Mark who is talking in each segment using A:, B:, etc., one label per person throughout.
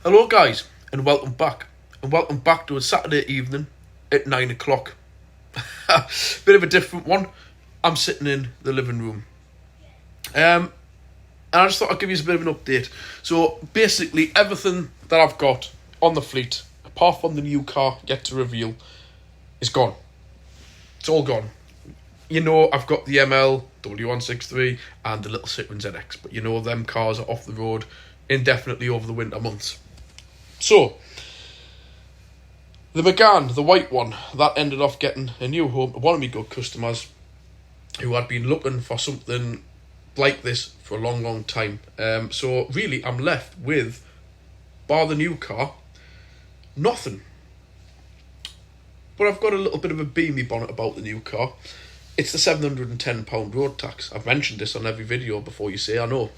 A: Hello guys, and welcome back. And welcome back to a Saturday evening at 9 o'clock. Bit of a different one. I'm sitting in the living room. And I just thought I'd give you a bit of an update. So basically everything that I've got on the fleet, apart from the new car yet to reveal, is gone. It's all gone. You know, I've got the ML, W163 and the little Citroen ZX, but you know them cars are off the road indefinitely over the winter months. So, the Megane, the white one, that ended off getting a new home to one of my good customers who had been looking for something like this for a long time. So really, I'm left with, bar the new car, nothing. But I've got a little bit of a beamy bonnet about the new car. It's the £710 road tax. I've mentioned this on every video before, you say, I know.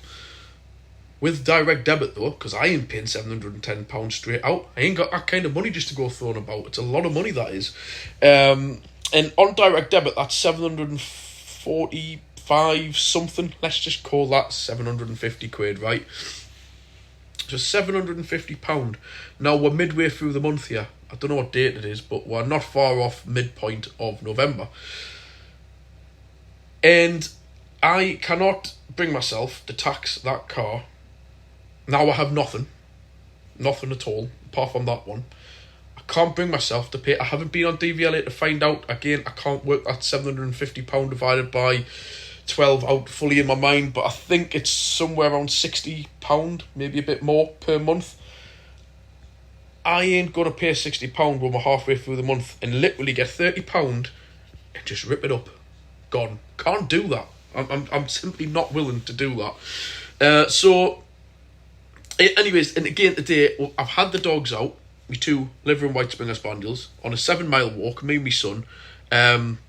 A: With direct debit though, because I ain't paying £710 straight out. I ain't got that kind of money just to go throwing about. It's a lot of money, that is. And on direct debit, that's 745 something. Let's just call that 750 quid, right? So £750. Now, we're midway through the month here. I don't know what date it is, but we're not far off midpoint of November. And I cannot bring myself to tax that car. Now I have nothing at all, apart from that one. I can't bring myself to pay. I haven't been on DVLA to find out. Again, I can't work that £750 divided by 12 out fully in my mind, but I think it's somewhere around £60, maybe a bit more per month. I ain't going to pay £60 when we're halfway through the month and literally get £30 and just rip it up. Gone. Can't do that. I'm simply not willing to do that. Anyways, and again today, I've had the dogs out, my two liver and white Springer Spaniels, on a 7-mile walk, me and my son. And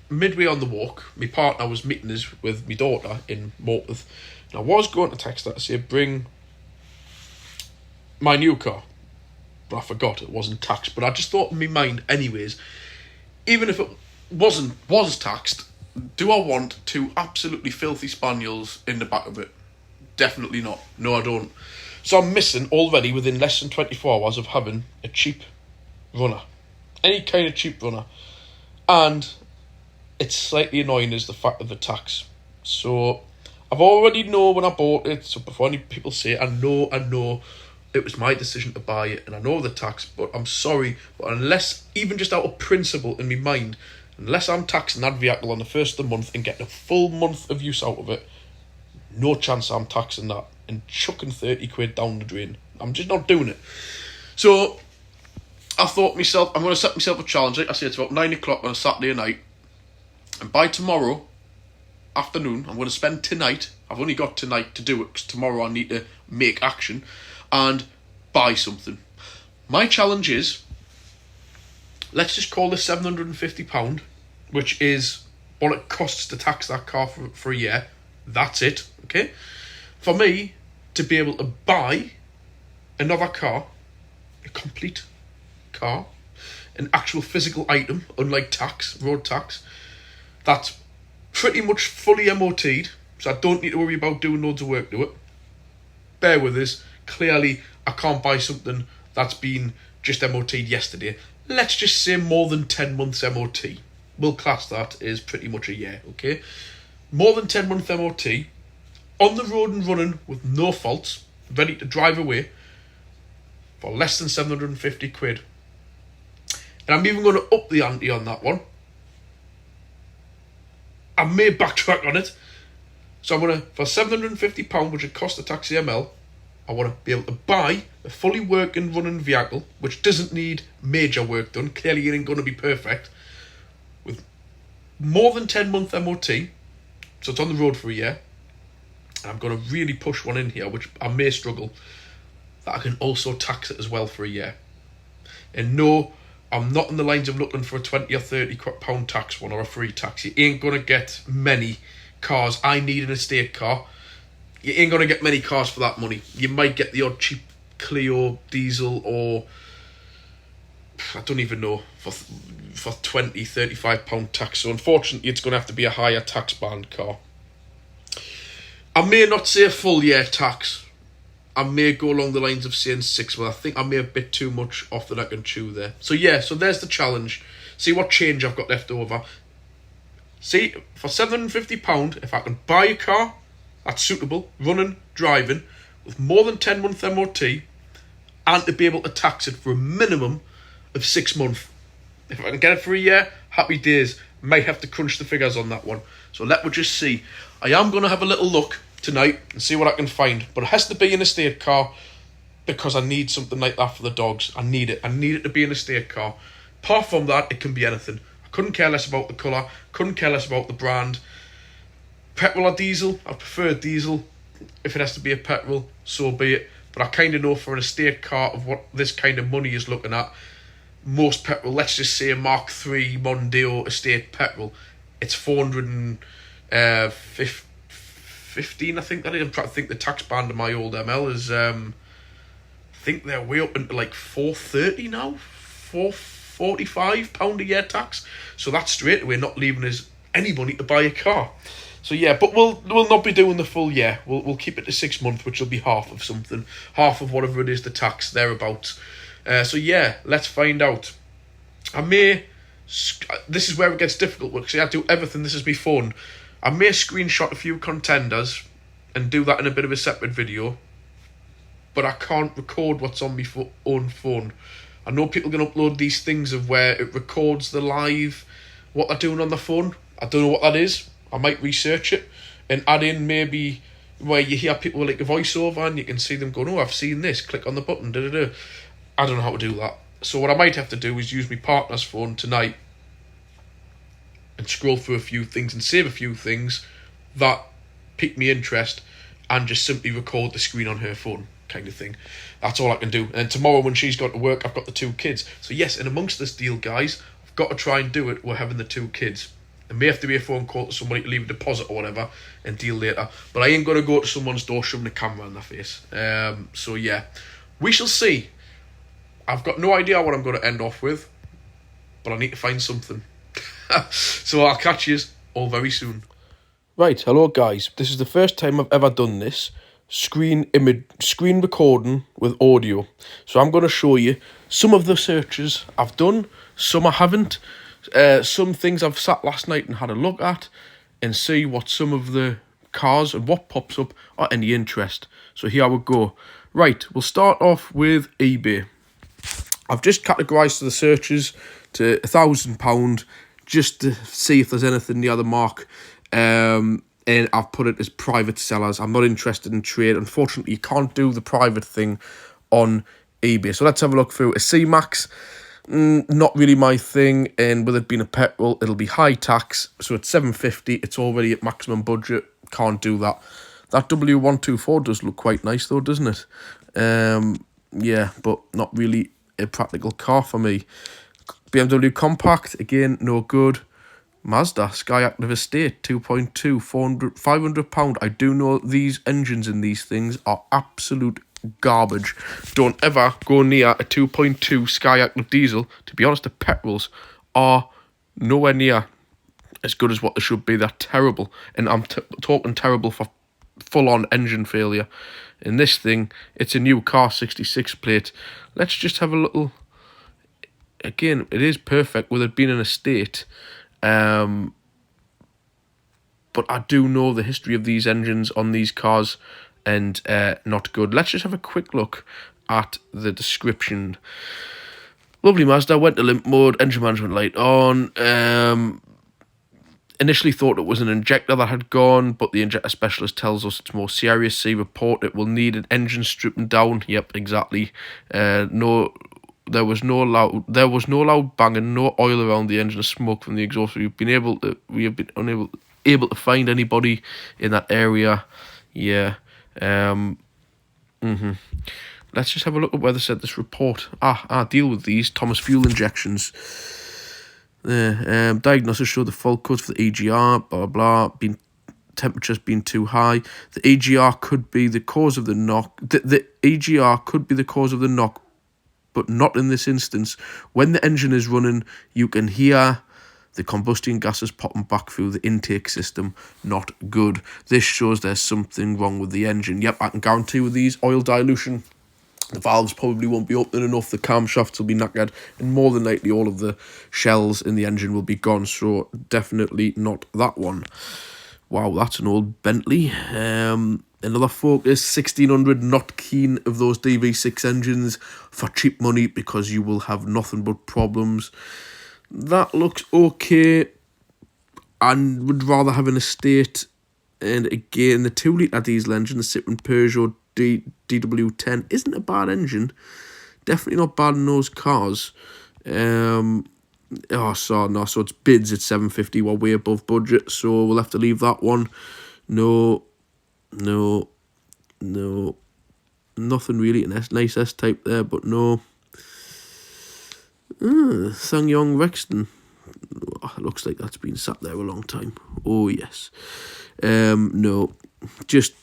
A: midway on the walk, my partner was meeting us with my daughter in Morpeth. And I was going to text her to say, bring my new car. But I forgot it wasn't taxed. But I just thought in my mind, anyways, even if it was taxed, do I want two absolutely filthy Spaniels in the back of it? Definitely not. No, I don't. So I'm missing already within less than 24 hours of having a cheap runner. Any kind of cheap runner. And it's slightly annoying is the fact of the tax. So I've already know when I bought it. So before any people say, I know it was my decision to buy it. And I know the tax, but I'm sorry. But unless, even just out of principle in my mind, unless I'm taxing that vehicle on the first of the month and getting a full month of use out of it, no chance I'm taxing that and chucking 30 quid down the drain. I'm just not doing it. So I thought myself, I'm going to set myself a challenge. Like I say, it's about 9 o'clock on a Saturday night. And by tomorrow afternoon, I'm going to spend tonight. I've only got tonight to do it because tomorrow I need to make action and buy something. My challenge is, let's just call this £750, which is what it costs to tax that car for a year. That's it, okay? For me to be able to buy another car, a complete car, an actual physical item, unlike tax, road tax, that's pretty much fully MOT'd, so I don't need to worry about doing loads of work to it. Bear with us. Clearly, I can't buy something that's been just MOT'd yesterday. Let's just say more than 10 months MOT. We'll class that as pretty much a year, okay? More than 10 month MOT, on the road and running with no faults, ready to drive away for less than 750 quid. And I'm even going to up the ante on that one. I may backtrack on it. So I'm going to, for £750, which would cost the taxi ML, I want to be able to buy a fully working running vehicle, which doesn't need major work done. Clearly it ain't going to be perfect. With more than 10 month MOT, so it's on the road for a year. And I'm going to really push one in here, which I may struggle, that I can also tax it as well for a year. And no, I'm not in the lines of looking for a 20 or 30 pound tax one or a free tax. You ain't going to get many cars. I need an estate car. You ain't going to get many cars for that money. You might get the odd cheap Clio diesel or I don't even know for 20, 35 pound tax. So unfortunately it's going to have to be a higher tax band car. I may not say a full year tax. I may go along the lines of saying 6, but I think I may have bit too much off that I can chew there. So yeah, so there's the challenge. See what change I've got left over. See, for £750, if I can buy a car that's suitable, running, driving, with more than 10-month MOT, and to be able to tax it for a minimum of 6 months. If I can get it for a year, happy days. Might have to crunch the figures on that one. So let me just see. I am going to have a little look tonight and see what I can find. But it has to be an estate car because I need something like that for the dogs. I need it. I need it to be an estate car. Apart from that, it can be anything. I couldn't care less about the colour. Couldn't care less about the brand. Petrol or diesel? I prefer diesel. If it has to be a petrol, so be it. But I kind of know for an estate car of what this kind of money is looking at, most petrol, let's just say a Mark III Mondeo estate petrol, it's 415, I think that is. I'm trying to think the tax band of my old ML is, I think they're way up into like 430 now, £445 a year tax. So that's straight away not leaving us any money to buy a car. So yeah, but we'll not be doing the full year. We'll keep it to 6 months, which will be half of something, half of whatever it is the tax thereabouts. So yeah, let's find out. This is where it gets difficult because I do everything. This is my phone. I may screenshot a few contenders and do that in a bit of a separate video, but I can't record what's on my own phone. I know people can upload these things of where it records the live, what they're doing on the phone. I don't know what that is. I might research it and add in maybe where you hear people with like a voiceover and you can see them going, oh, I've seen this, click on the button, da-da-da. I don't know how to do that. So what I might have to do is use my partner's phone tonight and scroll through a few things and save a few things that pique me interest and just simply record the screen on her phone kind of thing. That's all I can do. And tomorrow when she's got to work, I've got the 2 kids. So yes, and amongst this deal, guys, I've got to try and do it. We're having the 2 kids. It may have to be a phone call to somebody to leave a deposit or whatever and deal later. But I ain't going to go to someone's door shoving a camera in their face. So yeah, we shall see. I've got no idea what I'm going to end off with, but I need to find something. So I'll catch you all very soon. Right, hello guys. This is the first time I've ever done this. Screen recording with audio. So I'm going to show you some of the searches I've done, some I haven't. Some things I've sat last night and had a look at and see what some of the cars and what pops up are any interest. So here we go. Right, we'll start off with eBay. I've just categorised the searches to £1,000 just to see if there's anything near the mark. And I've put it as private sellers. I'm not interested in trade. Unfortunately, you can't do the private thing on eBay. So let's have a look through. A C-Max, not really my thing. And with it being a petrol, it'll be high tax. So it's $750. It's already at maximum budget. Can't do that. That W124 does look quite nice though, doesn't it? Yeah, but not really a practical car for me. BMW Compact, again, no good. Mazda Sky Active Estate 2.2, £500. I do know these engines in these things are absolute garbage. Don't ever go near a 2.2 Sky Active diesel. To be honest, the petrols are nowhere near as good as what they should be. They're terrible, and I'm talking terrible for full-on engine failure. In this thing, it's a new car, 66 plate. Let's just have a little. Again, it is perfect with it being an estate. But I do know the history of these engines on these cars, and not good. Let's just have a quick look at the description. Lovely Mazda, went to limp mode, engine management light on. Initially thought it was an injector that had gone, but the injector specialist tells us it's more serious. See report, it will need an engine stripping down. Yep, exactly. There was no loud banging, no oil around the engine, or smoke from the exhaust. We have been unable to find anybody in that area. Yeah. Let's just have a look at where they said this report. Deal with these Thomas fuel injections. Diagnosis showed the fault codes for the EGR, blah blah blah, temperatures being too high. The EGR could be the cause of the knock. The EGR could be the cause of the knock, but not in this instance. When the engine is running, you can hear The combustion gases popping back through the intake system, not good. This shows there's something wrong with the engine. Yep, I can guarantee with these oil dilution, the valves probably won't be opening enough, the camshafts will be knackered, and more than likely all of the shells in the engine will be gone, so definitely not that one. Wow, that's an old Bentley. Another Focus 1600, not keen of those DV6 engines for cheap money because you will have nothing but problems. That looks okay. I would rather have an estate. And again, the 2 litre diesel engine, the Citroen Peugeot DW10, isn't a bad engine. Definitely not bad in those cars. So it's bids at 750. We're way above budget, so we'll have to leave that one. No. Nothing really. A nice S-Type there, but no. SsangYong Rexton. Looks like that's been sat there a long time. Oh, yes. No. Just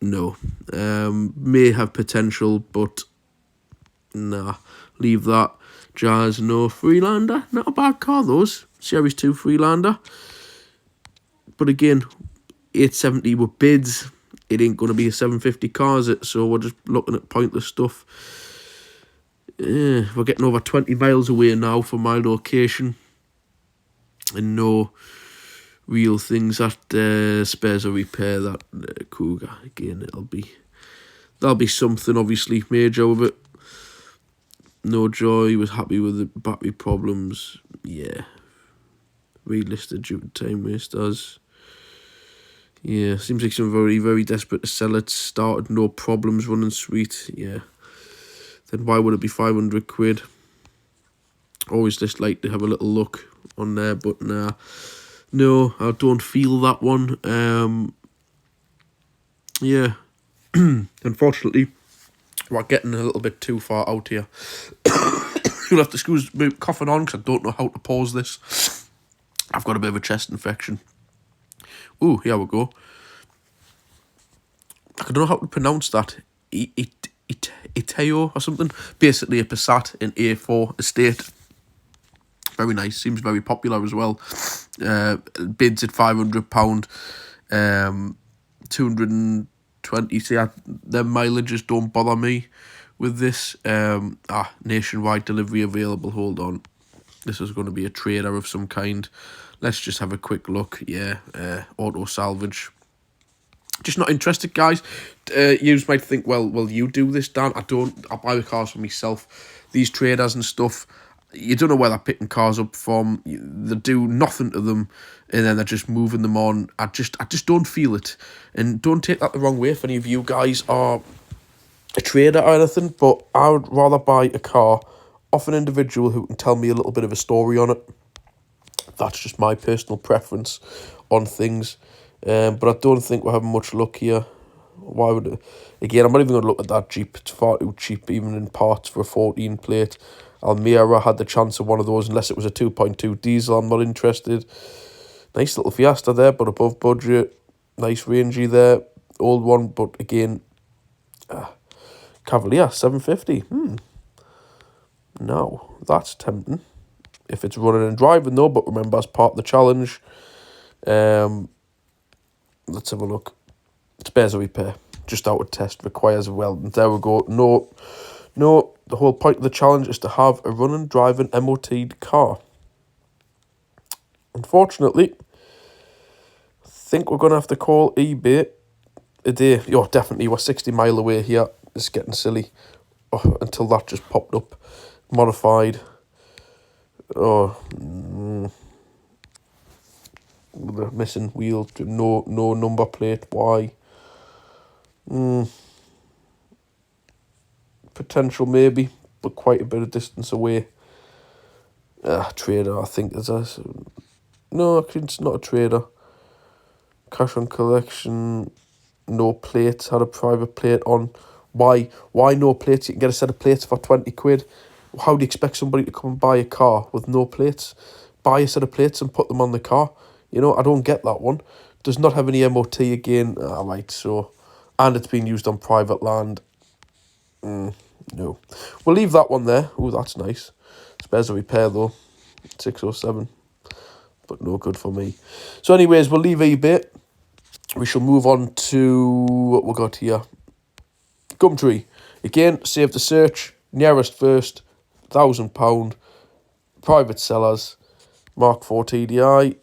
A: no. May have potential, but nah. Leave that. Jazz, no. Freelander, not a bad car, those. Series 2 Freelander. But again, 870 with bids. It ain't going to be a 750 car, is it? So we're just looking at pointless stuff. We're getting over 20 miles away now from my location. And no real things that spares a repair. That Cougar, again, that'll be something obviously major with it. No joy, was happy with the battery problems. Yeah. Relisted due to time wasters. Yeah, seems like some very, very desperate to sell it. Started, no problems, running sweet. Yeah. Then why would it be 500 quid? Always just like to have a little look on there, but nah. No, I don't feel that one. Yeah. Unfortunately, we're getting a little bit too far out here. You'll have to excuse me coughing on because I don't know how to pause this. I've got a bit of a chest infection. Ooh, here we go. I don't know how to pronounce that. Iteo or something. Basically a Passat in A4 estate. Very nice. Seems very popular as well. Bids at £500. 220. See, their mileages don't bother me with this. Nationwide delivery available. Hold on. This is going to be a trader of some kind. Let's just have a quick look. Yeah, auto salvage. Just not interested, guys. You might think, well, you do this, Dan. I don't. I buy the cars for myself. These traders and stuff, you don't know where they're picking cars up from. They do nothing to them, and then they're just moving them on. I just don't feel it. And don't take that the wrong way if any of you guys are a trader or anything, but I would rather buy a car off an individual who can tell me a little bit of a story on it. That's just my personal preference on things. But I don't think we're having much luck here. Why would it? Again, I'm not even going to look at that Jeep. It's far too cheap, even in parts for a 14 plate. Almira had the chance of one of those, unless it was a 2.2 diesel. I'm not interested. Nice little Fiesta there, but above budget. Nice rangy there. Old one, but again, Cavalier 750. Now, that's tempting. If it's running and driving though, but remember, as part of the challenge. Let's have a look. Spares a repair. Just out of test. Requires a welding. There we go. No. The whole point of the challenge is to have a running, driving, MOT'd car. Unfortunately, I think we're going to have to call eBay a day. Oh, definitely. We're 60 mile away here. It's getting silly. Until that just popped up. Modified. The missing wheel, no number plate. Why? Potential maybe, but quite a bit of distance away. Trader, I think there's a. No, it's not a trader. Cash on collection. No plates. Had a private plate on. Why no plates? You can get a set of plates for 20 quid. How do you expect somebody to come and buy a car with no plates? Buy a set of plates and put them on the car. You know, I don't get that one. Does not have any MOT again. Right, so. And it's been used on private land. No. We'll leave that one there. Oh, that's nice. Spares a repair though. 607. but no good for me. So anyways, we'll leave eBay. We shall move on to what we got here. Gumtree. Again, save the search. Nearest first, £1,000. Private sellers. Mark 4 TDI.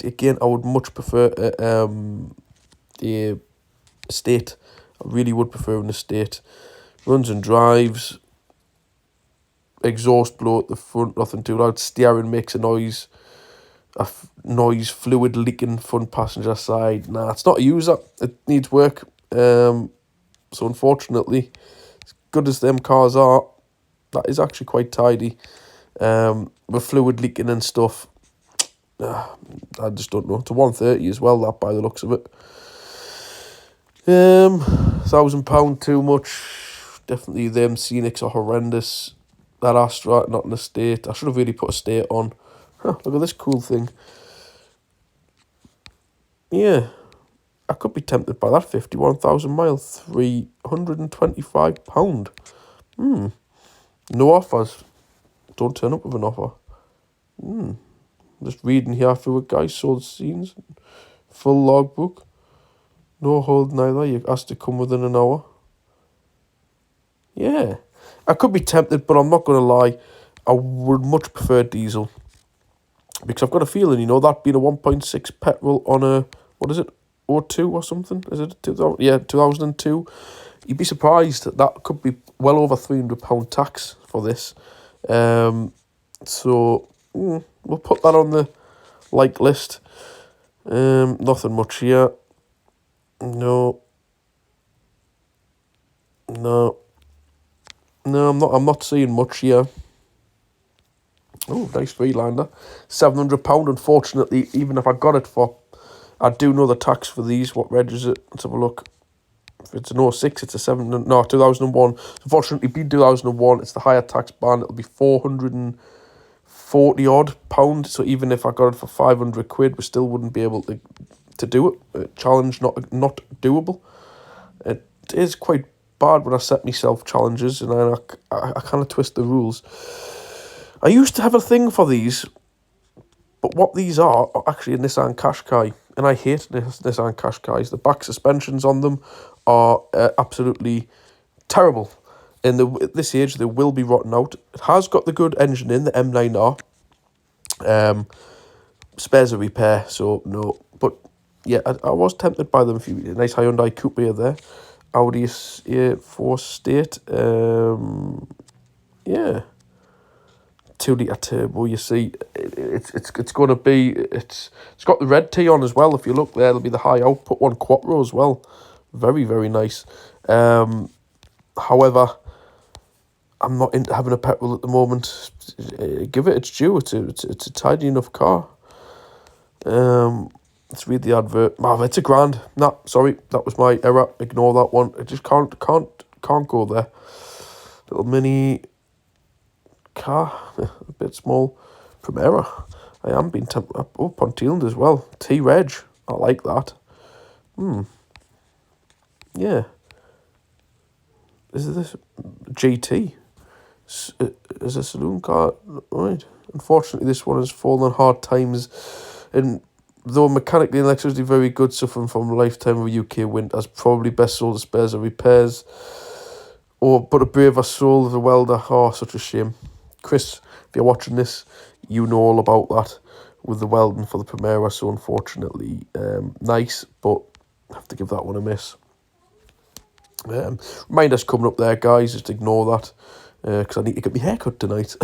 A: Again, I would much prefer the estate. I really would prefer an estate. Runs and drives. Exhaust blow at the front, nothing too loud. Steering makes a noise. Fluid leaking front passenger side. Nah, it's not a user. It needs work. So unfortunately, as good as them cars are, that is actually quite tidy. With fluid leaking and stuff. I just don't know. It's a 130 as well, that, by the looks of it. £1,000 too much. Definitely them Scenics are horrendous. That Astra, not an estate. I should have really put a state on. Look at this cool thing. Yeah. I could be tempted by that. 51,000 mile. £325. No offers. Don't turn up with an offer. Just reading here through it, guys. Sold scenes. Full logbook. No hold neither. You asked to come within an hour. Yeah. I could be tempted, but I'm not going to lie. I would much prefer diesel. Because I've got a feeling, that being a 1.6 petrol on a, what is it, O2 or something? Is it 2000? Yeah, 2002. You'd be surprised that could be well over £300 tax for this. So, we'll put that on the like list. Nothing much here. No, I'm not seeing much here. Oh, nice Freelander. £700. Unfortunately, even if I got it for, I do know the tax for these. What reg is it? Let's have a look. If it's an 06, it's a 2001. Unfortunately, being 2001, it's the higher tax band. It'll be 440 odd pound. So even if I got it for 500 quid, we still wouldn't be able to do it. Challenge not doable. It is quite bad when I set myself challenges and I kind of twist the rules. I used to have a thing for these, but what these are actually a Nissan Qashqai, and I hate Nissan Qashqais. The back suspensions on them are absolutely terrible. At this age, they will be rotten out. It has got the good engine in, the M9R. Spares a repair, so no. But yeah, I was tempted by them. A nice Hyundai Coupe here there. Audi A4 State. Yeah. 2-litre turbo, you see, it's going to be, it's got the red T on as well. If you look there, there'll be the high output one, Quattro as well. Very, very nice. However, I'm not into having a petrol at the moment. Give it its due. It's a tidy enough car. Let's read the advert. Oh, it's £1,000. Nah, sorry, that was my error. Ignore that one. I just can't go there. Little mini car, a bit small. Primera. I am being tempted. Oh, Ponteland as well. T-Reg. I like that. Yeah. Is this GT? Is a saloon car? Right. Unfortunately, this one has fallen on hard times. And though mechanically and electricity very good, suffering from a lifetime of UK winters, probably best sold as spares or repairs. But a braver soul of a welder. Oh, such a shame. Chris, if you're watching this, you know all about that with the welding for the Primera, so unfortunately, nice, but I have to give that one a miss. Reminders coming up there, guys, just ignore that, because I need to get my haircut tonight.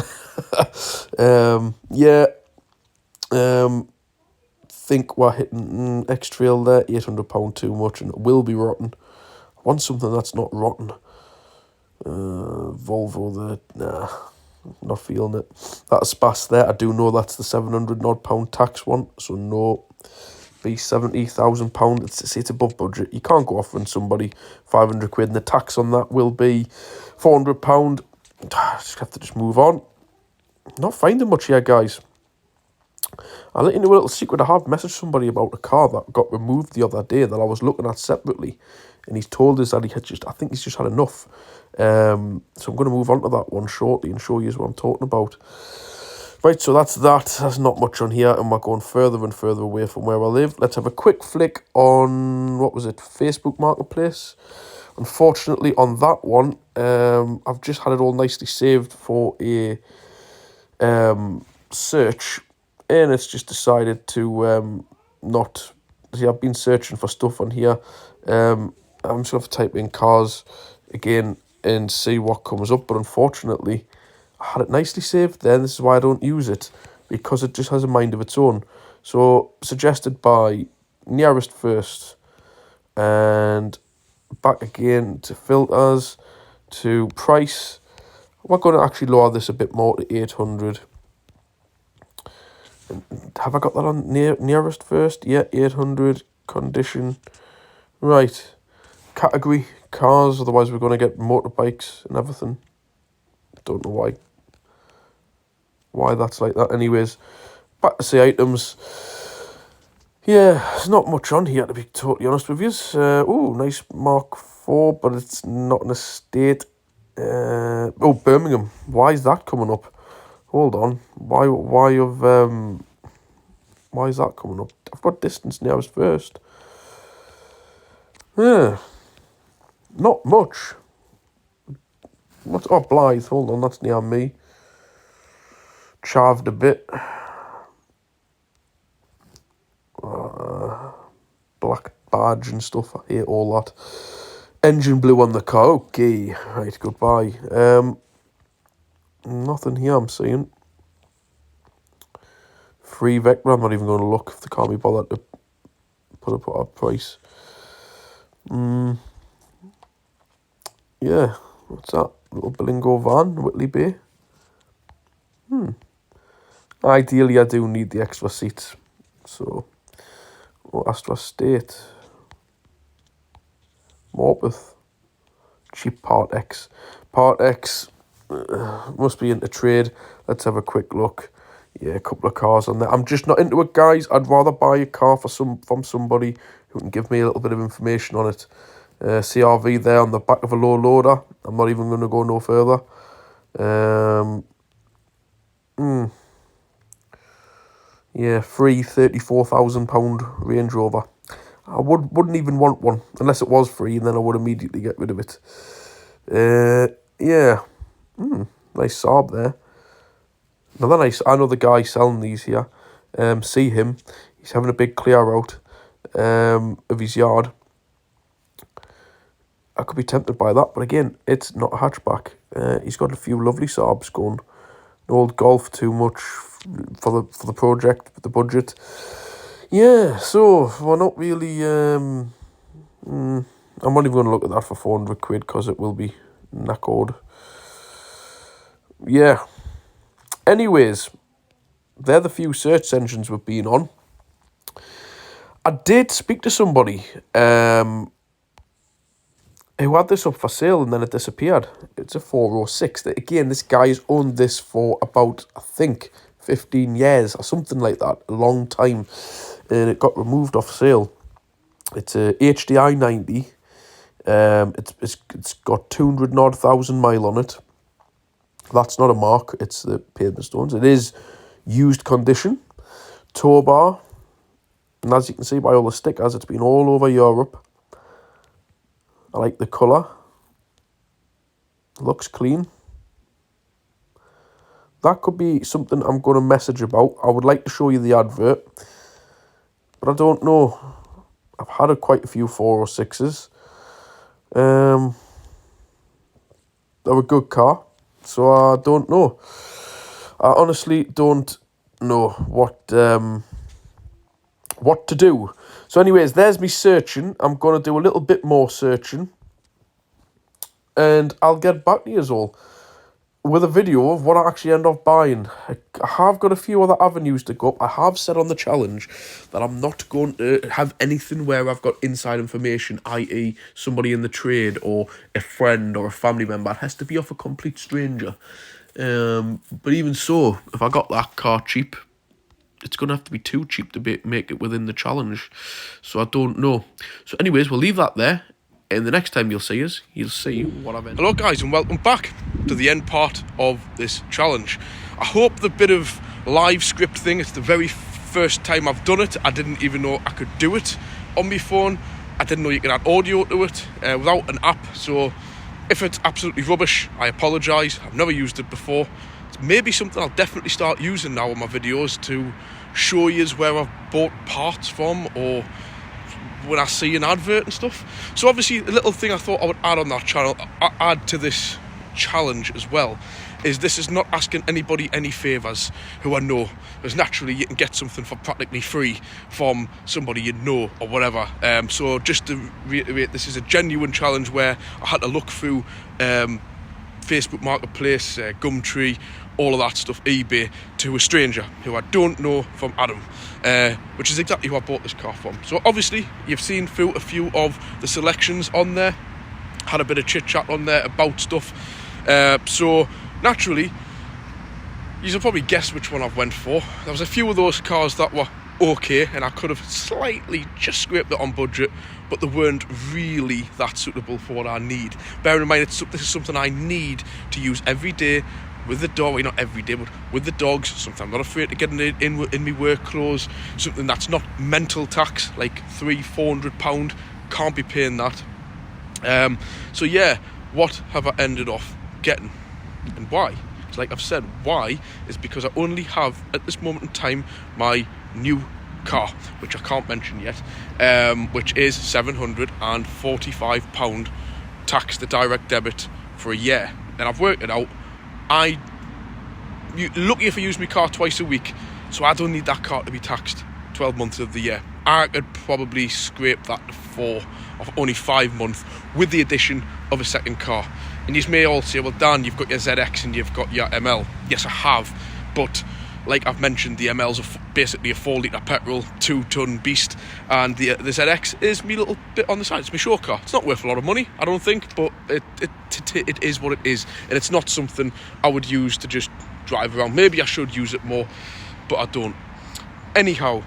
A: Think we're hitting X-Trail there, £800 too much, and it will be rotten. I want something that's not rotten. Volvo there, nah. Not feeling it. That's Spass there. I do know that's the £700 odd tax one. So no. Be £70,000. It's above budget. You can't go offering somebody 500 quid, and the tax on that will be £400. Just have to move on. Not finding much here, guys. I'll let you know a little secret. I have messaged somebody about a car that got removed the other day that I was looking at separately, and he's told us that I think he's just had enough. So I'm going to move on to that one shortly and show you what I'm talking about.
B: Right, so that's that. There's not much on here, and we're going further and further away from where I live. Let's have a quick flick on, what was it, Facebook Marketplace. Unfortunately, on that one, I've just had it all nicely saved for a search, and it's just decided to not. See, I've been searching for stuff on here. I'm just going to type in cars again and see what comes up, but unfortunately, I had it nicely saved there. This is why I don't use it, because it just has a mind of its own. So, suggested by nearest first, and back again to filters, to price. We're going to actually lower this a bit more to 800. Have I got that on nearest first? Yeah, 800. Condition. Right. Category, cars, otherwise we're going to get motorbikes and everything. Don't know why that's like that. Anyways, back to say items. Yeah, there's not much on here, to be totally honest with you. Oh, nice Mark 4, but it's not an estate. Oh, Birmingham. Why is that coming up? Hold on. Why is that coming up? I've got distance nearest first. Yeah. Not much. What's, oh, Blythe. Hold on, that's near me. Chaved a bit. Black badge and stuff. I hate all that. Engine blue on the car. Okay. Right, goodbye. Nothing here I'm seeing. Free Vector. I'm not even going to look if they can't be bothered to put up a price. Yeah. What's that? Little Bilingo van. Whitley Bay. Ideally, I do need the extra seats. So, Astra State. Morpeth. Cheap Part X. Part X must be into trade. Let's have a quick look. Yeah, a couple of cars on there. I'm just not into it, guys. I'd rather buy a car from somebody who can give me a little bit of information on it. CRV there on the back of a low loader. I'm not even going to go no further. Yeah, free £34,000 Range Rover. I wouldn't even want one unless it was free, and then I would immediately get rid of it. Yeah, nice Saab there. Another nice. I know the guy selling these here. See him. He's having a big clear out of his yard. I could be tempted by that, but again, it's not a hatchback. He's got a few lovely Saabs going. An old Golf, too much for the project, the budget. Yeah, so we're not really. I'm not even going to look at that for 400 quid because it will be knackered. Yeah. Anyways, they're the few search engines we've been on. I did speak to somebody who had this up for sale and then it disappeared. It's a 406. Again, this guy's owned this for about, I think, 15 years or something like that. A long time. And it got removed off sale. It's a HDI 90. It's got 200,000 mile on it. That's not a mark. It's the pavement stones. It is used condition. Tow bar. And as you can see by all the stickers, it's been all over Europe. I like the colour. Looks clean. That could be something I'm going to message about. I would like to show you the advert. But I don't know. I've had quite a few 406s. They're a good car. So I don't know. I honestly don't know what to do. So anyways, there's me searching. I'm going to do a little bit more searching. And I'll get back to you all with a video of what I actually end up buying. I have got a few other avenues to go up. I have said on the challenge that I'm not going to have anything where I've got inside information, i.e. somebody in the trade or a friend or a family member. It has to be off a complete stranger. But even so, if I got that car cheap, it's going to have to be too cheap to make it within the challenge. So I don't know. So anyways, we'll leave that there. And the next time you'll see us, you'll see what I've ended. Hello guys, and welcome back to the end part of this challenge. I hope the bit of
A: live script thing. It's the very first time I've done it. I didn't even know I could do it on my phone. I didn't know you could add audio to it without an app. So if it's absolutely rubbish, I apologise. I've never used it before. It's maybe something I'll definitely start using now in my videos to show you where I've bought parts from, or when I see an advert and stuff. So obviously, a little thing I thought I would add on that channel, add to this challenge as well, is this is not asking anybody any favours who I know, because naturally you can get something for practically free from somebody you know or whatever. So just to reiterate, this is a genuine challenge where I had to look through Facebook Marketplace, Gumtree, all of that stuff, eBay, to a stranger who I don't know from Adam, which is exactly who I bought this car from. So obviously you've seen through a few of the selections on there, had a bit of chit chat on there about stuff. So naturally, you'll probably guess which one I've went for. There was a few of those cars that were okay, and I could have slightly just scraped it on budget, but they weren't really that suitable for what I need. Bearing in mind, this is something I need to use every day with the dog. Well, not every day, but with the dogs. Something I'm not afraid to get in my work clothes. Something that's not mental tax, like £300-400. Can't be paying that. So yeah, what have I ended off getting, and why? So like I've said, why is because I only have at this moment in time my new car, which I can't mention yet, which is £745 taxed the direct debit for a year. And I've worked it out. Lucky if I use my car twice a week, so I don't need that car to be taxed 12 months of the year. I could probably scrape that to 4 of only 5 months with the addition of a second car. And you may all say, well, Dan, you've got your ZX and you've got your ML. Yes, I have, but like I've mentioned, the ML's basically a 4-litre petrol, 2-ton beast, and the ZX is me little bit on the side. It's my show car. It's not worth a lot of money, I don't think, but it is what it is, and it's not something I would use to just drive around. Maybe I should use it more, but I don't. Anyhow,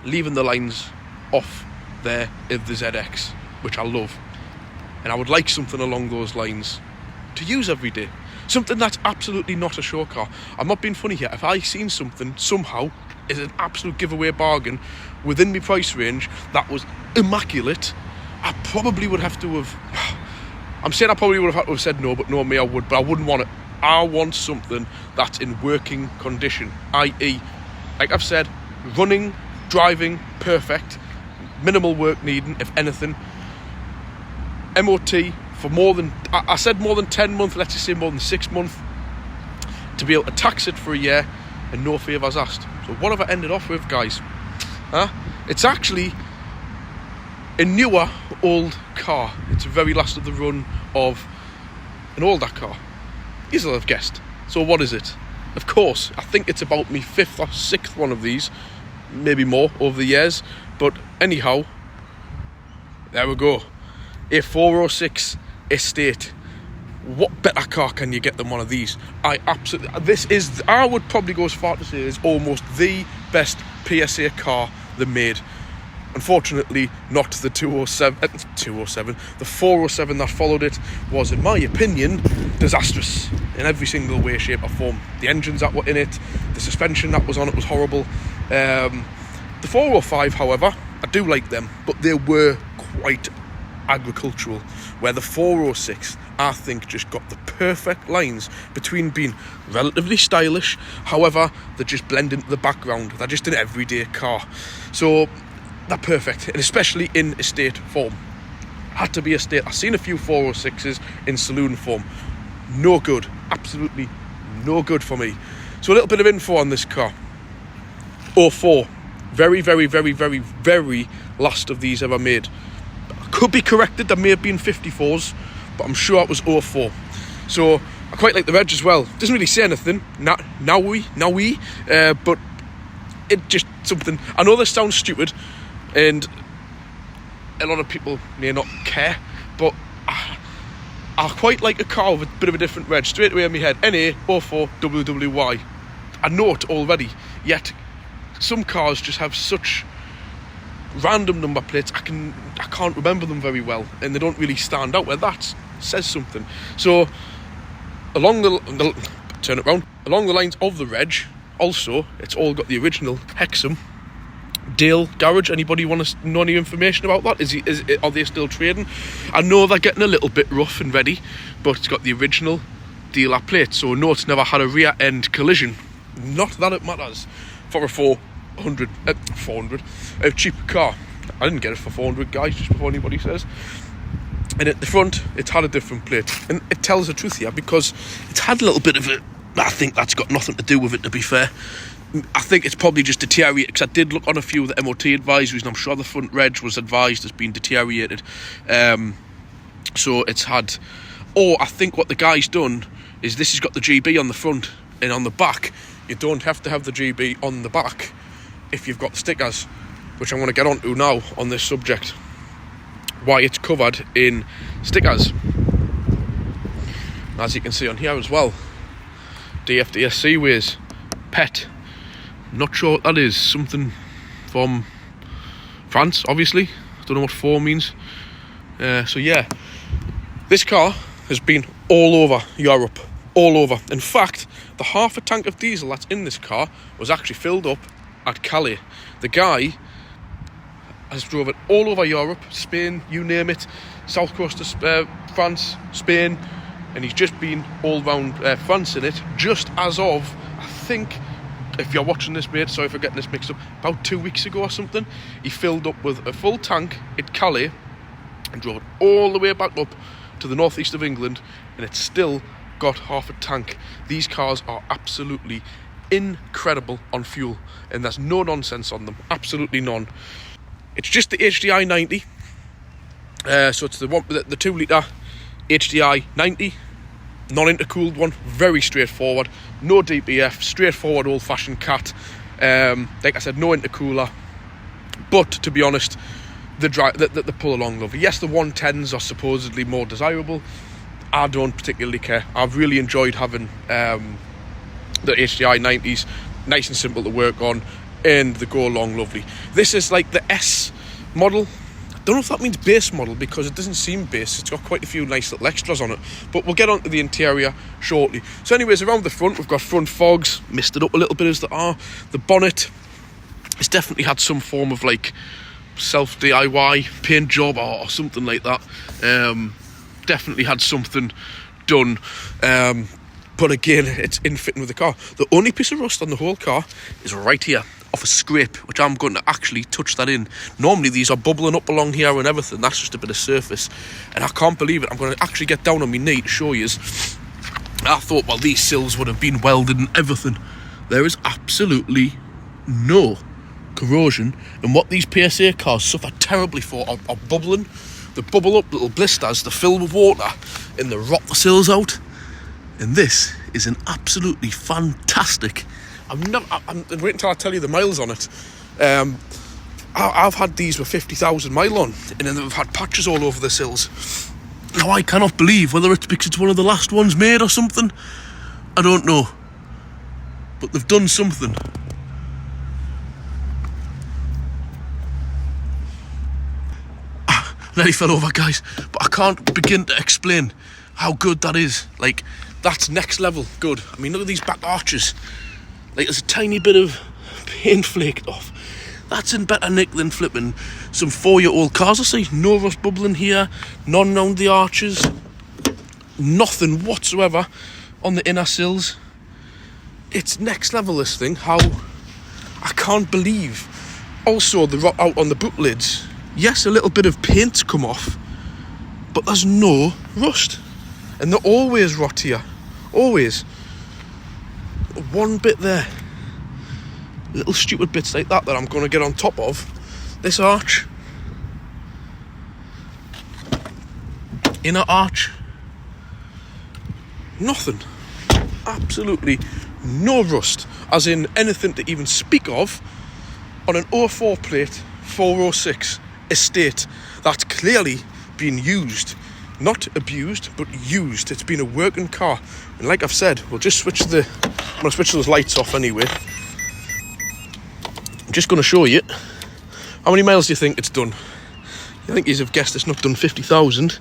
A: leaving the lines off there of the ZX, which I love, and I would like something along those lines to use every day. Something that's absolutely not a show car. I'm not being funny here. If I seen something somehow is an absolute giveaway bargain within my price range that was immaculate, I probably would have to have... I'm saying I probably would have had to have said no, but no, me I would, but I wouldn't want it. I want something that's in working condition, i.e., like I've said, running, driving, perfect, minimal work needing, if anything. MOT for more than, I said more than 10 months, let's just say more than 6 months, to be able to tax it for a year and no favours asked. So what have I ended off with, guys? It's actually a newer old car. It's the very last of the run of an older car. You'll have guessed. So what is it? Of course, I think it's about me 5th or 6th one of these, maybe more over the years, but anyhow, there we go. A 406 Estate. What better car can you get than one of these? I would probably go as far to say it's almost the best PSA car they made. Unfortunately, not the 207. The 407 that followed it was, in my opinion, disastrous in every single way, shape or form. The engines that were in it, the suspension that was on it was horrible. The 405, however, I do like them, but they were quite agricultural, where the 406, I think, just got the perfect lines between being relatively stylish, however, they just blend into the background. They're just an everyday car. So they're perfect, and especially in estate form. Had to be estate. I've seen a few 406s in saloon form. No good. Absolutely no good for me. So a little bit of info on this car. 04. Very, very, very, very, very last of these ever made. Could be corrected, there may have been 54s, but I'm sure it was 04. So I quite like the reg as well. Doesn't really say anything, but it just something. I know this sounds stupid, and a lot of people may not care, but I quite like a car with a bit of a different reg. Straight away in my head, NA04WWY. I know it already, yet some cars just have such random number plates, I can't remember them very well, and they don't really stand out. Where that says something. So along the lines of the reg, Also, it's all got the original Hexham Dale garage. Anybody want to know any information about that? Are they still trading? I know they're getting a little bit rough and ready, but it's got the original dealer plate, so no, it's never had a rear end collision. Not that it matters for a 400 a cheap car. I didn't get it for 400, guys, just before anybody says. And at the front, it's had a different plate, and it tells the truth here, because it's had a little bit of it. I think that's got nothing to do with it, to be fair. I think it's probably just deteriorated, because I did look on a few of the MOT advisories, and I'm sure the front reg was advised as being deteriorated. So it's had... Or I think what the guy's done is this has got the GB on the front, and on the back, you don't have to have the GB on the back if you've got stickers, which I'm going to get onto now on this subject. Why it's covered in stickers. As you can see on here as well, DFDS Seaways, PET. Not sure what that is. Something from France, obviously. Don't know what 4 means. So yeah, this car has been all over Europe. All over. In fact, the half a tank of diesel that's in this car was actually filled up at Calais. The guy has drove it all over Europe, Spain, you name it, south coast of France, Spain, and he's just been all round France in it, just as of, I think, if you're watching this, mate, sorry for getting this mixed up, about 2 weeks ago or something, he filled up with a full tank at Calais and drove it all the way back up to the northeast of England, and it's still got half a tank. These cars are absolutely incredible on fuel, and there's no nonsense on them, absolutely none. It's just the HDI 90, so it's the 2 litre HDI 90, non-intercooled one, very straightforward, no DPF, straightforward old-fashioned cat. Like I said, no intercooler, but to be honest, the pull-along lovely. Yes, the 110s are supposedly more desirable. I don't particularly care. I've really enjoyed having the HDI 90s, nice and simple to work on, and they go along lovely. This is like the S model. I don't know if that means base model, because it doesn't seem base. It's got quite a few nice little extras on it, but we'll get on to the interior shortly. So anyways, around the front, we've got front fogs, misted up a little bit as they are. The bonnet, it's definitely had some form of like self DIY paint job or something like that. Definitely had something done. But again, it's in fitting with the car. The only piece of rust on the whole car is right here, off a scrape, which I'm going to actually touch that in. Normally these are bubbling up along here and everything. That's just a bit of surface, and I can't believe it. I'm going to actually get down on my knee to show you. I thought, well, these sills would have been welded and everything. There is absolutely no corrosion, and what these PSA cars suffer terribly for are bubbling. They bubble up little blisters, they fill with water, and they rot the sills out. And this is an absolutely fantastic... I'm waiting until I tell you the miles on it. I've had these with 50,000 mile on, and then they've had patches all over the sills. Now I cannot believe, whether it's because it's one of the last ones made or something, I don't know, but they've done something. Nearly fell over, guys, but I can't begin to explain how good that is. Like, that's next level good. I mean, look at these back arches. Like, there's a tiny bit of paint flaked off. That's in better nick than flipping some 4-year-old cars. I see no rust bubbling here, none round the arches, nothing whatsoever on the inner sills. It's next level, this thing. How I can't believe. Also, the rot out on the boot lids. Yes, a little bit of paint's come off, but there's no rust, and they're always rot here, always. One bit there, little stupid bits like that I'm going to get on top of. This arch, inner arch, nothing, absolutely no rust, as in anything to even speak of, on an 04 plate 406 estate that's clearly been used, not abused, but used. It's been a working car, and like I've said, we'll just switch I'm going to switch those lights off anyway. I'm just going to show you how many miles do you think it's done. I think you have guessed it's not done 50,000.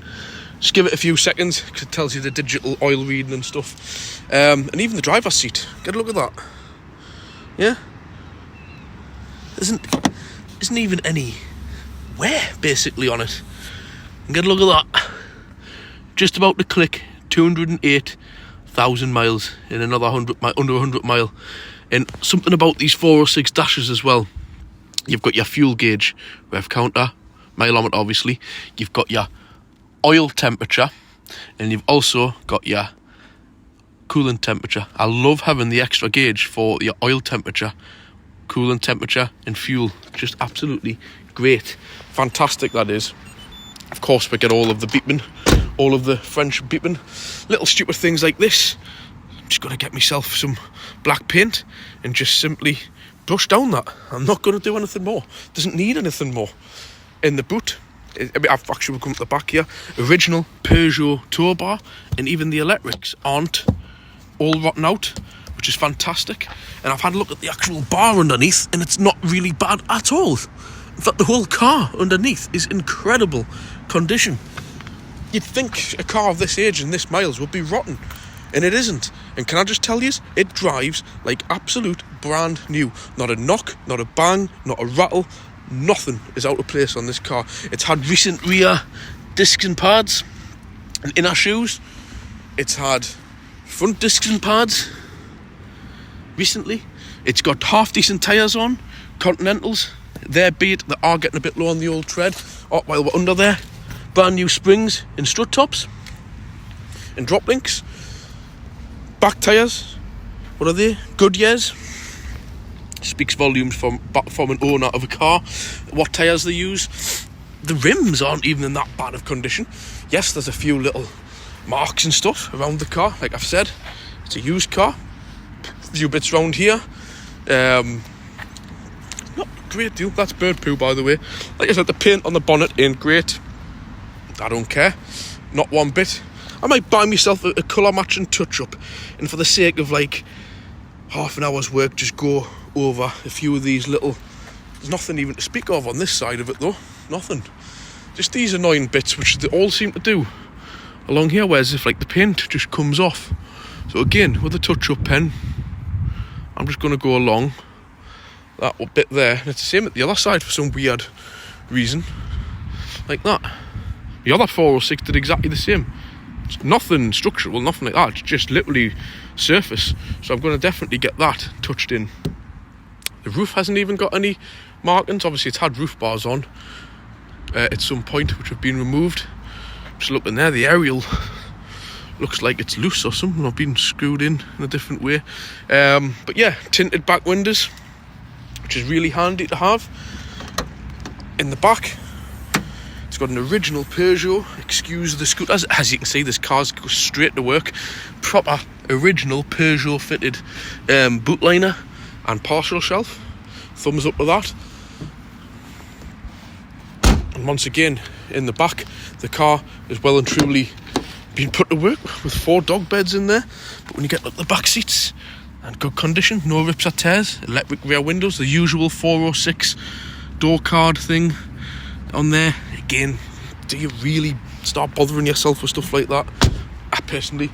A: Just give it a few seconds, because it tells you the digital oil reading and stuff. And even the driver's seat, get a look at that.
B: Yeah? Isn't even any wear basically on it. And get a look at that. Just about to click 208,000 miles in another under 100 mile. And something about these 406 dashes as well. You've got your fuel gauge, rev counter, mileometer obviously. You've got your oil temperature, and you've also got your coolant temperature. I love having the extra gauge for your oil temperature, coolant temperature and fuel. Just absolutely great. Fantastic that is. Of course we get all of the beeping, all of the French beeping. Little stupid things like this. I'm just going to get myself some black paint and just simply brush down that. I'm not going to do anything more. Doesn't need anything more. In the boot, I've actually come to the back here. Original Peugeot tow bar, and even the electrics aren't all rotten out, which is fantastic. And I've had a look at the actual bar underneath, and it's not really bad at all. In fact, the whole car underneath is incredible condition. You'd think a car of this age and this miles would be rotten, and it isn't. And can I just tell you, it drives like absolute brand new. Not a knock, not a bang, not a rattle. Nothing is out of place on this car. It's had recent rear discs and pads and inner shoes. It's had front discs and pads recently. It's got half decent tyres on, Continentals. They are getting a bit low on the old tread. Oh, while we're under there, brand new springs and strut tops and drop links. Back tyres, what are they? Goodyears. Speaks volumes from an owner of a car. What tyres they use. The rims aren't even in that bad of condition. Yes, there's a few little marks and stuff around the car. Like I've said, it's a used car. A few bits around here. Not a great deal. That's bird poo, by the way. Like I said, the paint on the bonnet ain't great. I don't care. Not one bit. I might buy myself a colour matching touch-up, and for the sake of like half an hour's work, just go over a few of these little... There's nothing even to speak of on this side of it though. Nothing. Just these annoying bits which they all seem to do along here, whereas if like the paint just comes off. So again, with a touch-up pen, I'm just going to go along that bit there, and it's the same at the other side for some weird reason. Like that. The other 406 did exactly the same. It's nothing structural, nothing like that. It's just literally surface. So I'm going to definitely get that touched in. The roof hasn't even got any markings. Obviously it's had roof bars on at some point, which have been removed. Just looking there, the aerial looks like it's loose or something, or been screwed in a different way. But yeah, tinted back windows, which is really handy to have. In the back, it's got an original Peugeot, excuse the scooters. As you can see, this car's goes straight to work. Proper original Peugeot fitted boot liner and partial shelf. Thumbs up to that. And once again, in the back, the car is well and truly been put to work with 4 dog beds in there. But when you get the back seats, in good condition, no rips or tears, electric rear windows, the usual 406 door card thing on there. Again, do you really start bothering yourself with stuff like that? I personally,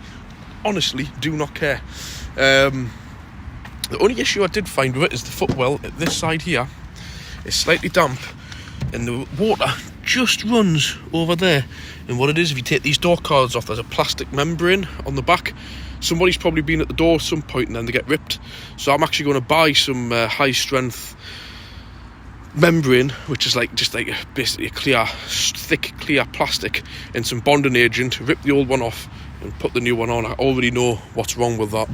B: honestly, do not care. The only issue I did find with it is the footwell at this side here is slightly damp, and the water just runs over there. And what it is, if you take these door cards off, there's a plastic membrane on the back. Somebody's probably been at the door at some point and then they get ripped. So I'm actually going to buy some high strength membrane, which is basically a clear, thick clear plastic, and some bonding agent. Rip the old one off and put the new one on. I already know what's wrong with that,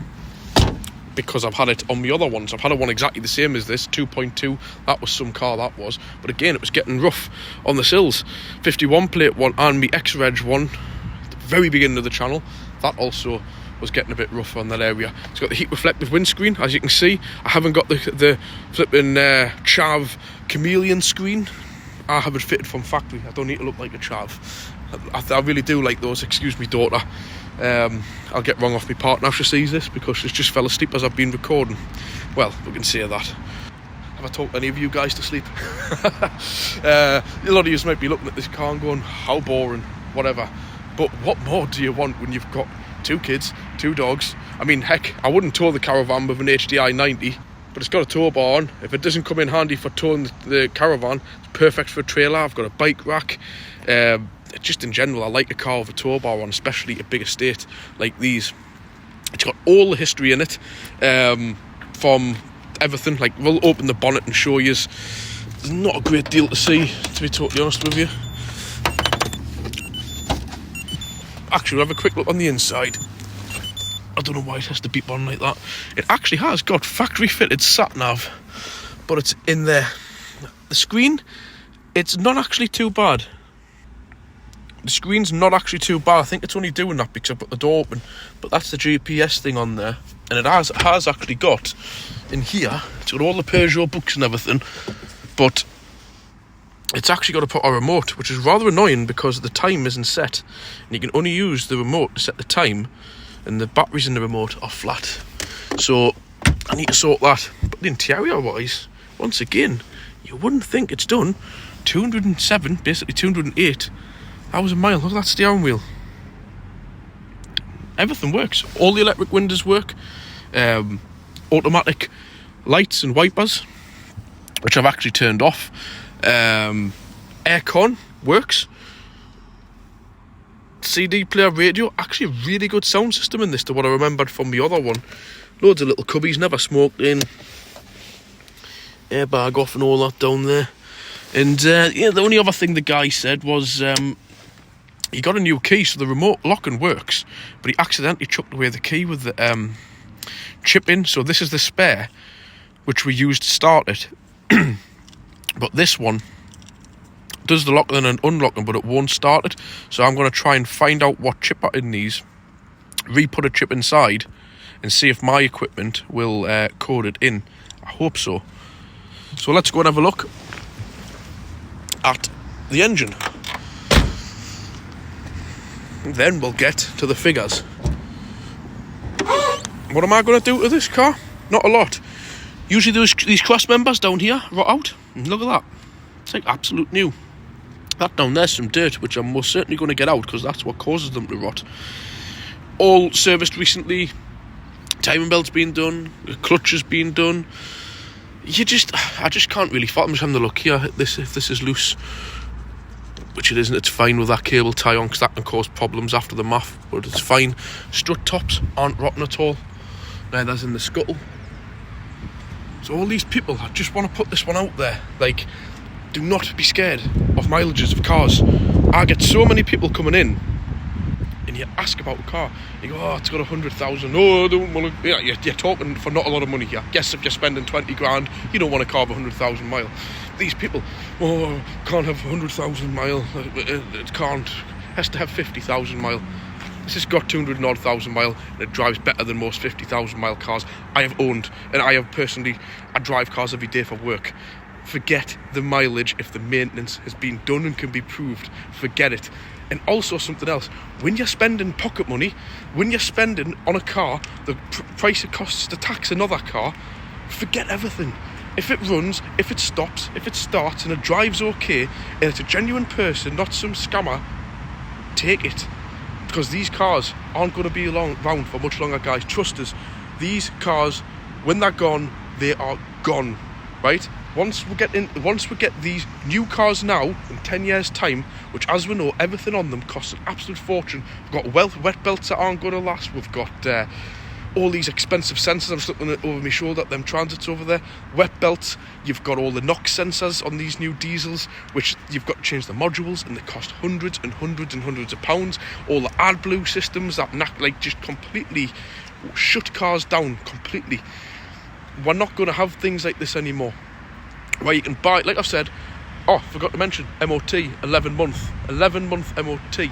B: because I've had it on the other ones. I've had one exactly the same as this, 2.2. That was some car, that was. But again, it was getting rough on the sills. 51 plate one and the X-Reg one, at the very beginning of the channel, that also was getting a bit rough on that area. It's got the heat reflective windscreen, as you can see. I haven't got the flipping Chav chameleon screen. I have it fitted from factory. I don't need to look like a Chav. I really do like those. Excuse me, daughter. I'll get wrong off my partner if she sees this, because she's just fell asleep as I've been recording. Well, we can say that. Have I talked any of you guys to sleep? A lot of you might be looking at this car and going, how boring, whatever. But what more do you want when you've got 2 kids, 2 dogs? I mean, heck, I wouldn't tow the caravan with an HDI 90. but it's got a tow bar on. If it doesn't come in handy for towing the caravan, it's perfect for a trailer. I've got a bike rack. Just in general, I like a car with a tow bar on, especially a big estate like these. It's got all the history in it, from everything. Like, we'll open the bonnet and show you. There's not a great deal to see, to be totally honest with you. Actually, we'll have a quick look on the inside. I don't know why it has to beep on like that. It actually has got factory fitted sat nav, but it's in there. The screen, it's not actually too bad. The screen's not actually too bad. I think it's only doing that because I've got the door open, but that's the GPS thing on there, and it has actually got in here. It's got all the Peugeot books and everything, but it's actually got to put a remote, which is rather annoying because the time isn't set, and you can only use the remote to set the time, and the batteries in the remote are flat. So I need to sort that. But interior wise, once again, you wouldn't think it's done. 207, basically 208. That was a mile. Look at that steering wheel. Everything works. All the electric windows work. Automatic lights and wipers, which I've actually turned off. Aircon works. CD player, radio. Actually a really good sound system in this to what I remembered from the other one. Loads of little cubbies, never smoked in. Airbag off and all that down there. And the only other thing the guy said was he got a new key, so the remote locking works, but he accidentally chucked away the key with the chip in, so this is the spare, which we used to start it. But this one does the locking and unlocking, but it won't start it, so I'm going to try and find out what chip are in these, re-put a chip inside, and see if my equipment will code it in. I hope so. So let's go and have a look at the engine. Then we'll get to the figures. What am I going to do to this car? Not a lot. Usually these cross members down here rot out. And look at that. It's like absolute new. That down there's some dirt, which I'm most certainly going to get out because that's what causes them to rot. All serviced recently. Timing belt's been done. The clutch has been done. I just can't really fault. I'm just having a look here. If this is loose, which it isn't, it's fine with that cable tie on because that can cause problems after the MOT, but it's fine. Strut tops aren't rotten at all. Neither's in the scuttle. So all these people, I just want to put this one out there, like, do not be scared of mileages of cars. I get so many people coming in and you ask about a car, you go, oh, it's got 100,000. Oh, I don't want to. Yeah, you're talking for not a lot of money here. Guess if you're spending 20 grand, you don't want a car of 100,000 mile. These people, oh, can't have 100,000 mile. It can't. Has to have 50,000 mile. This has got 200,000 mile, and it drives better than most 50,000 mile cars I have owned, and I drive cars every day for work. Forget the mileage if the maintenance has been done and can be proved. Forget it. And also something else, when you're spending pocket money, when you're spending on a car the price it costs to tax another car, forget everything. If it runs, if it stops, if it starts and it drives okay, and it's a genuine person, not some scammer, take it. Because these cars aren't going to be around for much longer, guys. Trust us. These cars, when they're gone, they are gone, right? Once we get these new cars now in 10 years time, which as we know, everything on them costs an absolute fortune. We've got wet belts that aren't going to last. We've got all these expensive sensors. I'm just looking over my shoulder at them transits over there. Wet belts. You've got all the NOx sensors on these new diesels, which you've got to change the modules, and they cost hundreds and hundreds and hundreds of pounds. All the AdBlue systems that just completely shut cars down completely. We're not going to have things like this anymore, where you can buy, like I've said, forgot to mention, MOT, 11-month MOT.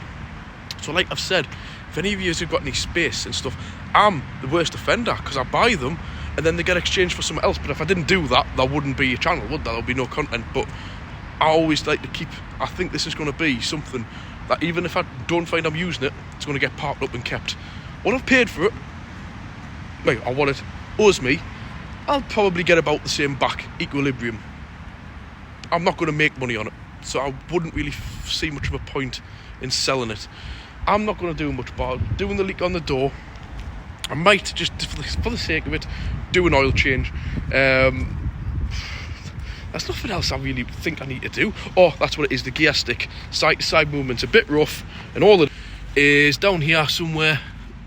B: So like I've said, if any of you have got any space and stuff, I'm the worst offender because I buy them and then they get exchanged for something else. But if I didn't do that, there wouldn't be a channel, would there? There'll be no content. But I always like to I think this is going to be something that even if I don't find I'm using it, it's going to get parked up and kept. What I've paid for it, or what it owes me, I'll probably get about the same back, equilibrium. I'm not going to make money on it, so I wouldn't really see much of a point in selling it. I'm not going to do much, but doing the leak on the door,
A: I might just, for the sake of it, do an oil change. There's nothing else I really think I need to do. Oh, that's what it is, the gear stick. Side to side movement's a bit rough, and all it is down here somewhere.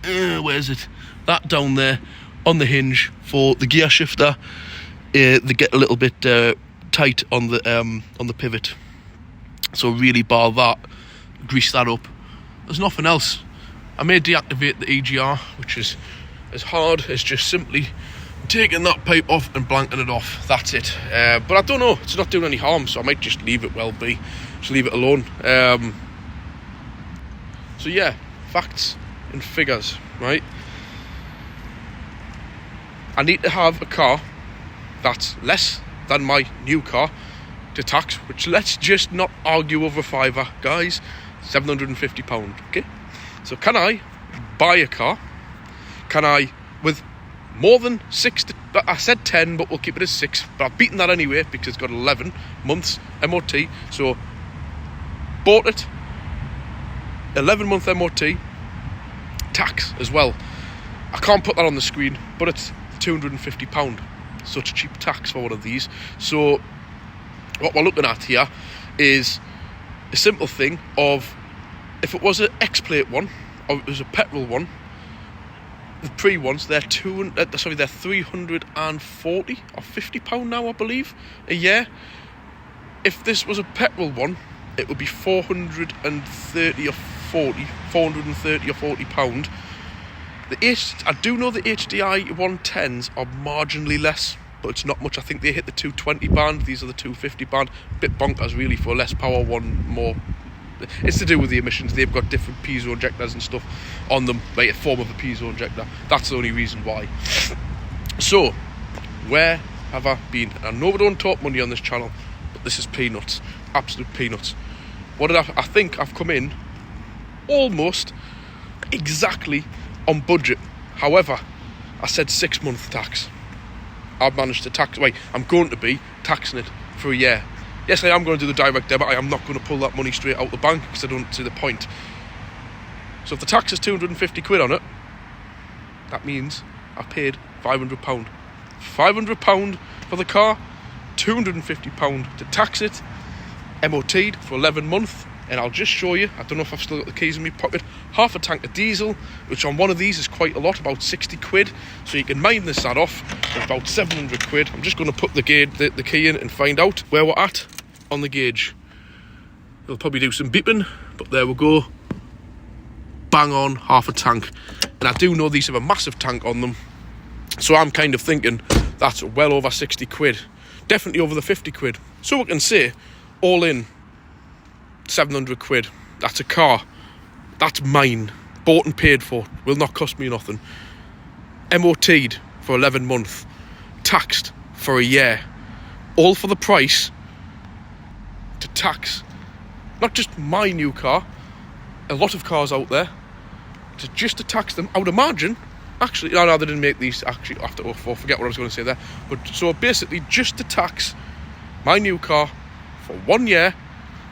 A: Where is it? That down there on the hinge for the gear shifter. They get a little bit tight on the pivot. So really bar that, grease that up. There's nothing else. I may deactivate the EGR, which is as hard as just simply taking that pipe off and blanking it off. That's it. But I don't know, it's not doing any harm, so I might just leave it well be. Just leave it alone. So yeah, facts and figures, right? I need to have a car that's less than my new car to tax, which, let's just not argue over fiver, guys. £750, okay? So can I buy a car? Can I, with more than 6, I said 10, but we'll keep it as 6, but I've beaten that anyway because it's got 11 months MOT. So bought it, 11-month MOT, tax as well. I can't put that on the screen, but it's £250. Such cheap tax for one of these. So what we're looking at here is a simple thing of, if it was an X-plate one, or it was a petrol one, the pre-ones, they're 340 or £50 now, I believe, a year. If this was a petrol one, it would be 430 or 40 pound. I do know the HDI 110s are marginally less, but it's not much. I think they hit the 220 band. These are the 250 band. Bit bonkers really for a less power one, more. It's to do with the emissions. They've got different piezo injectors and stuff on them, like a form of a piezo injector. That's the only reason why. So, where have I been? I know we don't talk money on this channel, but this is peanuts. Absolute peanuts. What did I think I've come in almost exactly on budget. However, I said 6-month tax. I've managed to tax. Wait, I'm going to be taxing it for a year. Yes, I am going to do the direct debit. I am not going to pull that money straight out the bank because I don't see the point. So if the tax is 250 quid on it, that means I paid £500. £500 for the car, £250 to tax it, MOT'd for 11 months. And I'll just show you, I don't know if I've still got the keys in my pocket, half a tank of diesel, which on one of these is quite a lot, about 60 quid. So you can minus that off, about 700 quid. I'm just going to put the key in and find out where we're at on the gauge. It'll probably do some beeping, but there we go. Bang on, half a tank. And I do know these have a massive tank on them, so I'm kind of thinking that's well over 60 quid. Definitely over the 50 quid. So we can say, all in, 700 quid. That's a car. That's mine. Bought and paid for. Will not cost me nothing. MOT'd for 11 months. Taxed for a year. All for the price to tax not just my new car, a lot of cars out there, to tax them. I would imagine, actually, no, they didn't make these, actually, after, forget what I was going to say there. But so basically, just to tax my new car for 1 year,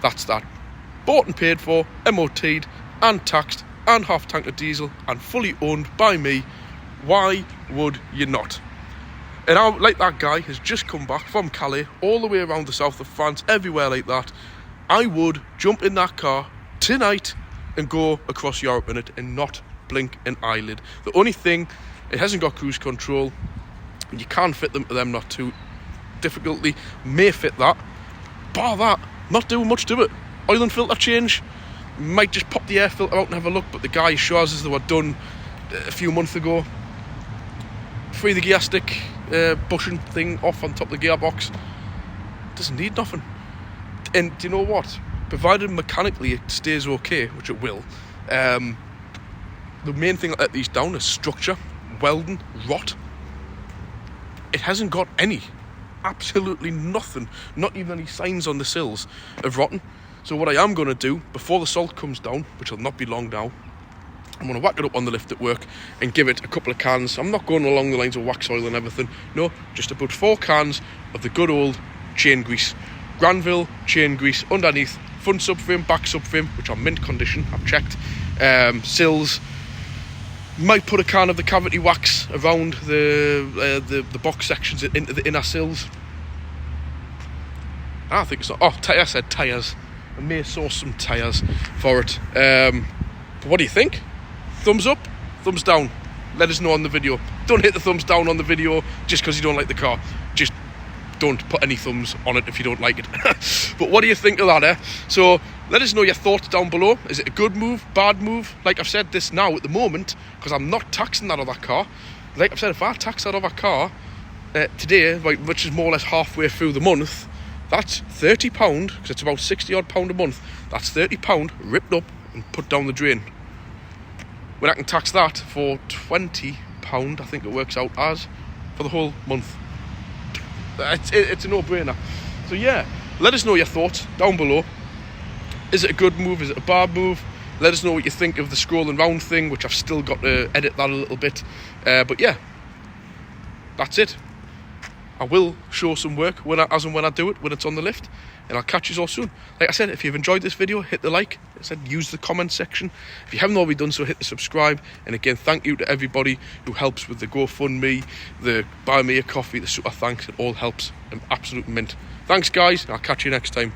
A: that's that. Bought and paid for, MOT'd and taxed, and half tank of diesel, and fully owned by me. Why would you not? And I, like that guy, has just come back from Calais, all the way around the south of France, everywhere like that. I would jump in that car tonight and go across Europe in it and not blink an eyelid. The only thing, it hasn't got cruise control, and you can fit them not too difficultly. May fit that. Bar that, not doing much to it. Oil and filter change, might just pop the air filter out and have a look, but the guy assures us they were done a few months ago. Free the gear stick bushing thing off on top of the gearbox. Doesn't need nothing. And do you know what? Provided mechanically it stays okay, which it will, the main thing that let these down is structure, welding, rot. It hasn't got any. Absolutely nothing. Not even any signs on the sills of rotten. So what I am going to do, before the salt comes down, which will not be long now, I'm going to whack it up on the lift at work and give it a couple of cans. I'm not going along the lines of wax oil and everything. No, just about 4 cans of the good old chain grease. Granville chain grease underneath, front subframe, back subframe, which are mint condition, I've checked. Sills, Might put a can of the cavity wax around the box sections into the inner sills. I think it's not. Oh, I said tyres. I may source some tyres for it. But what do you think? Thumbs up, thumbs down. Let us know on the video. Don't hit the thumbs down on the video just because you don't like the car. Just don't put any thumbs on it if you don't like it. But what do you think of that, eh? So let us know your thoughts down below. Is it a good move, bad move? Like I've said this now at the moment, because I'm not taxing that other car. Like I've said, if I tax that other car today, which is more or less halfway through the month, that's £30, because it's about £60 odd a month. That's £30 ripped up and put down the drain. When I can tax that for £20, I think it works out as, for the whole month. It's a no-brainer. So yeah, let us know your thoughts down below. Is it a good move? Is it a bad move? Let us know what you think of the scrolling round thing, which I've still got to edit that a little bit. But yeah, that's it. I will show some work as and when I do it, when it's on the lift. And I'll catch you all soon. Like I said, if you've enjoyed this video, hit the like. I said, use the comment section. If you haven't already done so, hit the subscribe. And again, thank you to everybody who helps with the GoFundMe, the buy me a coffee, the super thanks. It all helps. An absolute mint. Thanks, guys. I'll catch you next time.